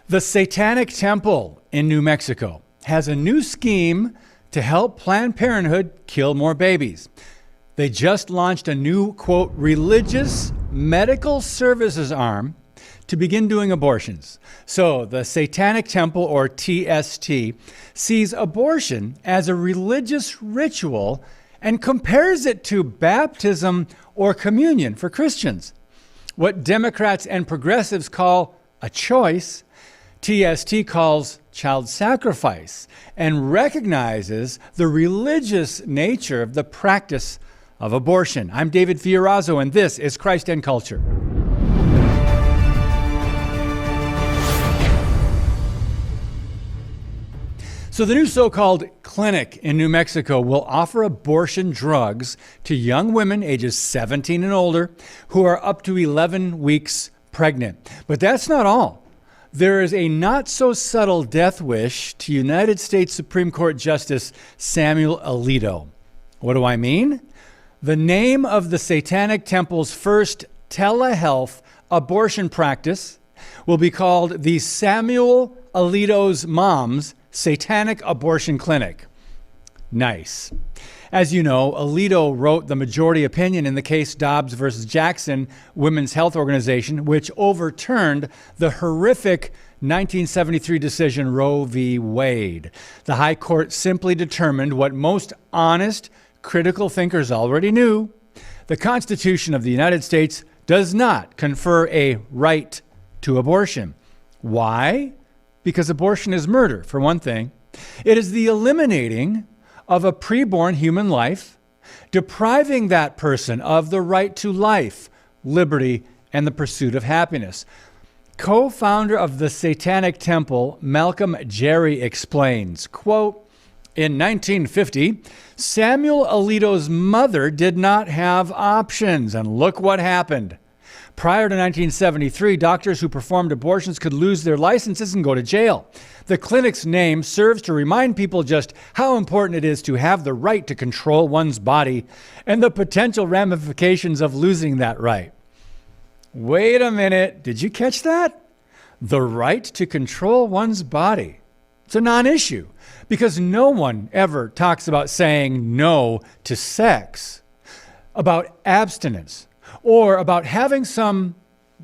The Satanic Temple in New Mexico has a new scheme to help Planned Parenthood kill more babies. They just launched a new, quote, religious medical services arm to begin doing abortions. So the Satanic Temple, or TST, sees abortion as a religious ritual and compares it to baptism or communion for Christians. What Democrats and progressives call a choice, TST calls child sacrifice, and recognizes the religious nature of the practice of abortion. I'm David Fiorazo, and this is Christ and Culture. So the new so-called clinic in New Mexico will offer abortion drugs to young women ages 17 and older who are up to 11 weeks pregnant. But that's not all. There is a not-so-subtle death wish to United States Supreme Court Justice Samuel Alito. What do I mean? The name of the Satanic Temple's first telehealth abortion practice will be called the Samuel Alito's Mom's Satanic Abortion Clinic. Nice. As you know, Alito wrote the majority opinion in the case Dobbs versus Jackson Women's Health Organization, which overturned the horrific 1973 decision Roe v. Wade. The High Court simply determined what most honest, critical thinkers already knew. The Constitution of the United States does not confer a right to abortion. Why? Because abortion is murder, for one thing. It is the eliminating of a preborn human life, depriving that person of the right to life, liberty, and the pursuit of happiness. Co-founder of the Satanic Temple, Malcolm Jerry, explains, quote, in 1950, Samuel Alito's mother did not have options, and look what happened. Prior to 1973, doctors who performed abortions could lose their licenses and go to jail. The clinic's name serves to remind people just how important it is to have the right to control one's body and the potential ramifications of losing that right. Wait a minute, did you catch that? The right to control one's body. It's a non-issue because no one ever talks about saying no to sex, about abstinence, or about having some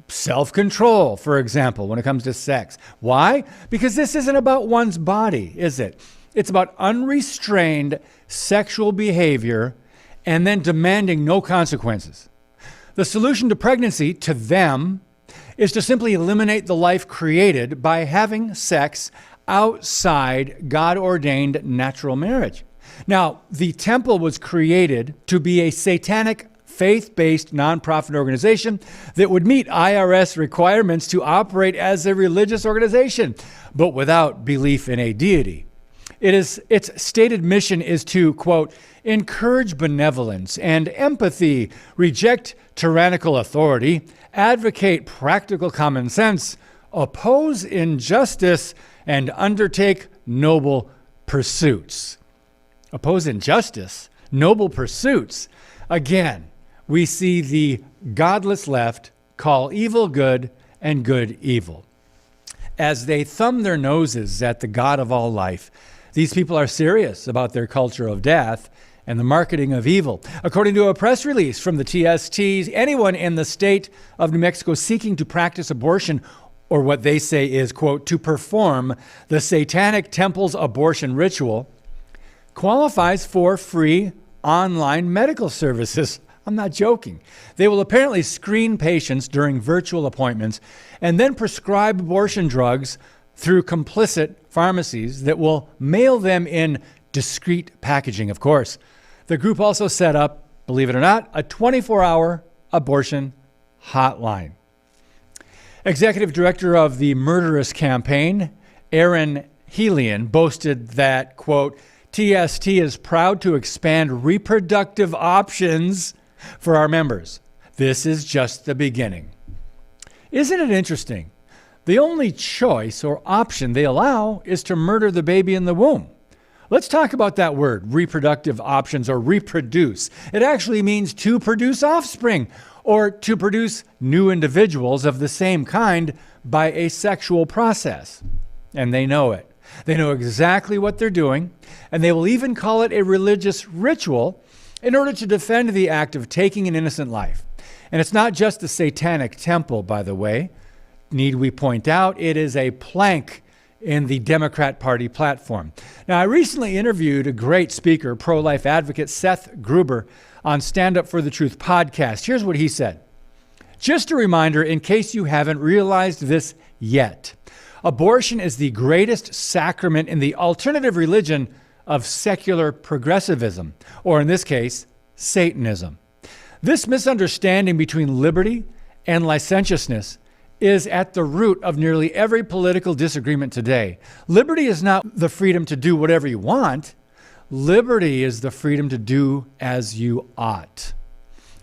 self-control, for example, when it comes to sex. Why? Because this isn't about one's body, is it? It's about unrestrained sexual behavior and then demanding no consequences. The solution to pregnancy, to them, is to simply eliminate the life created by having sex outside God-ordained natural marriage. Now, the temple was created to be a satanic faith-based nonprofit organization that would meet IRS requirements to operate as a religious organization, but without belief in a deity. Its stated mission is to, quote, encourage benevolence and empathy, reject tyrannical authority, advocate practical common sense, oppose injustice, and undertake noble pursuits. Oppose injustice, noble pursuits. Again, we see the godless left call evil good and good evil. As they thumb their noses at the God of all life, these people are serious about their culture of death and the marketing of evil. According to a press release from the TST, anyone in the state of New Mexico seeking to practice abortion, or what they say is, quote, to perform the Satanic Temple's abortion ritual, qualifies for free online medical services. I'm not joking. They will apparently screen patients during virtual appointments and then prescribe abortion drugs through complicit pharmacies that will mail them in discreet packaging, of course. The group also set up, believe it or not, a 24-hour abortion hotline. Executive director of the Murderous Campaign, Aaron Helian, boasted that, quote, TST is proud to expand reproductive options for our members. This is just the beginning. Isn't it interesting? The only choice or option they allow is to murder the baby in the womb. Let's talk about that word, reproductive options or reproduce. It actually means to produce offspring or to produce new individuals of the same kind by a sexual process. And they know it. They know exactly what they're doing, and they will even call it a religious ritual in order to defend the act of taking an innocent life. And it's not just the Satanic Temple, by the way. Need we point out, it is a plank in the Democrat Party platform. Now, I recently interviewed a great speaker, pro-life advocate Seth Gruber, on Stand Up for the Truth podcast. Here's what he said. Just a reminder, in case you haven't realized this yet, abortion is the greatest sacrament in the alternative religion of secular progressivism, or in this case, Satanism. This misunderstanding between liberty and licentiousness is at the root of nearly every political disagreement today. Liberty is not the freedom to do whatever you want. Liberty is the freedom to do as you ought.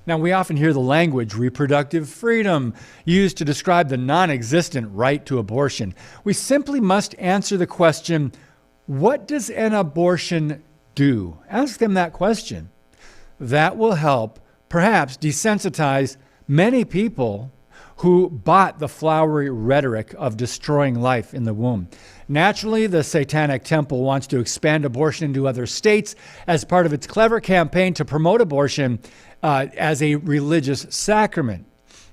Now, we often hear the language reproductive freedom used to describe the non-existent right to abortion. We simply must answer the question, what does an abortion do? Ask them that question. That will help perhaps desensitize many people who bought the flowery rhetoric of destroying life in the womb. Naturally, the Satanic Temple wants to expand abortion into other states as part of its clever campaign to promote abortion as a religious sacrament.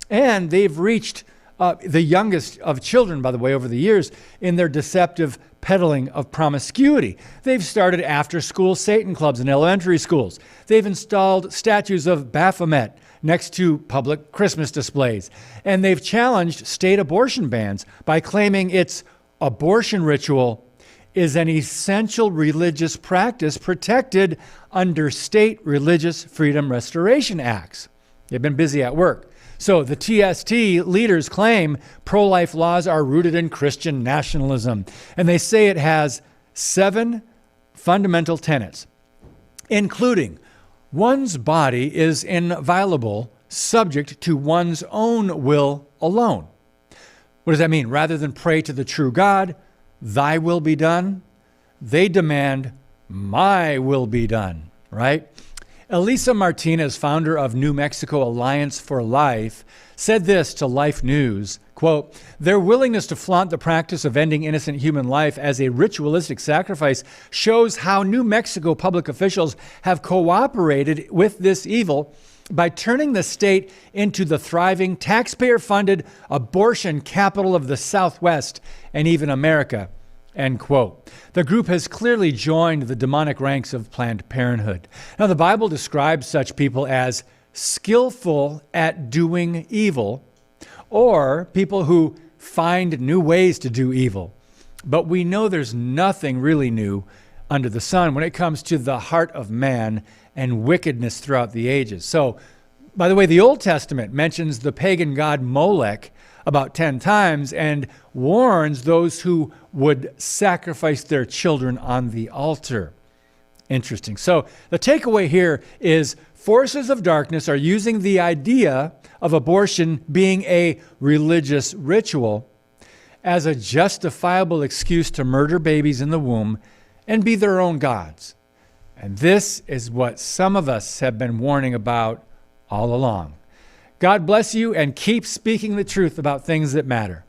And they've reached the youngest of children, by the way, over the years in their deceptive peddling of promiscuity. They've started after-school Satan clubs in elementary schools. They've installed statues of Baphomet next to public Christmas displays. And they've challenged state abortion bans by claiming its abortion ritual is an essential religious practice protected under state religious freedom restoration acts. They've been busy at work. So the TST leaders claim pro-life laws are rooted in Christian nationalism, and they say it has 7 fundamental tenets, including one's body is inviolable, subject to one's own will alone. What does that mean? Rather than pray to the true God, thy will be done, they demand my will be done, right? Elisa Martinez, founder of New Mexico Alliance for Life, said this to Life News, quote, their willingness to flaunt the practice of ending innocent human life as a ritualistic sacrifice shows how New Mexico public officials have cooperated with this evil by turning the state into the thriving, taxpayer-funded abortion capital of the Southwest and even America, end quote. The group has clearly joined the demonic ranks of Planned Parenthood. Now, the Bible describes such people as skillful at doing evil, or people who find new ways to do evil. But we know there's nothing really new under the sun when it comes to the heart of man and wickedness throughout the ages. So, by the way, the Old Testament mentions the pagan god Molech about 10 times and warns those who would sacrifice their children on the altar. Interesting. So the takeaway here is forces of darkness are using the idea of abortion being a religious ritual as a justifiable excuse to murder babies in the womb and be their own gods. And this is what some of us have been warning about all along. God bless you, and keep speaking the truth about things that matter.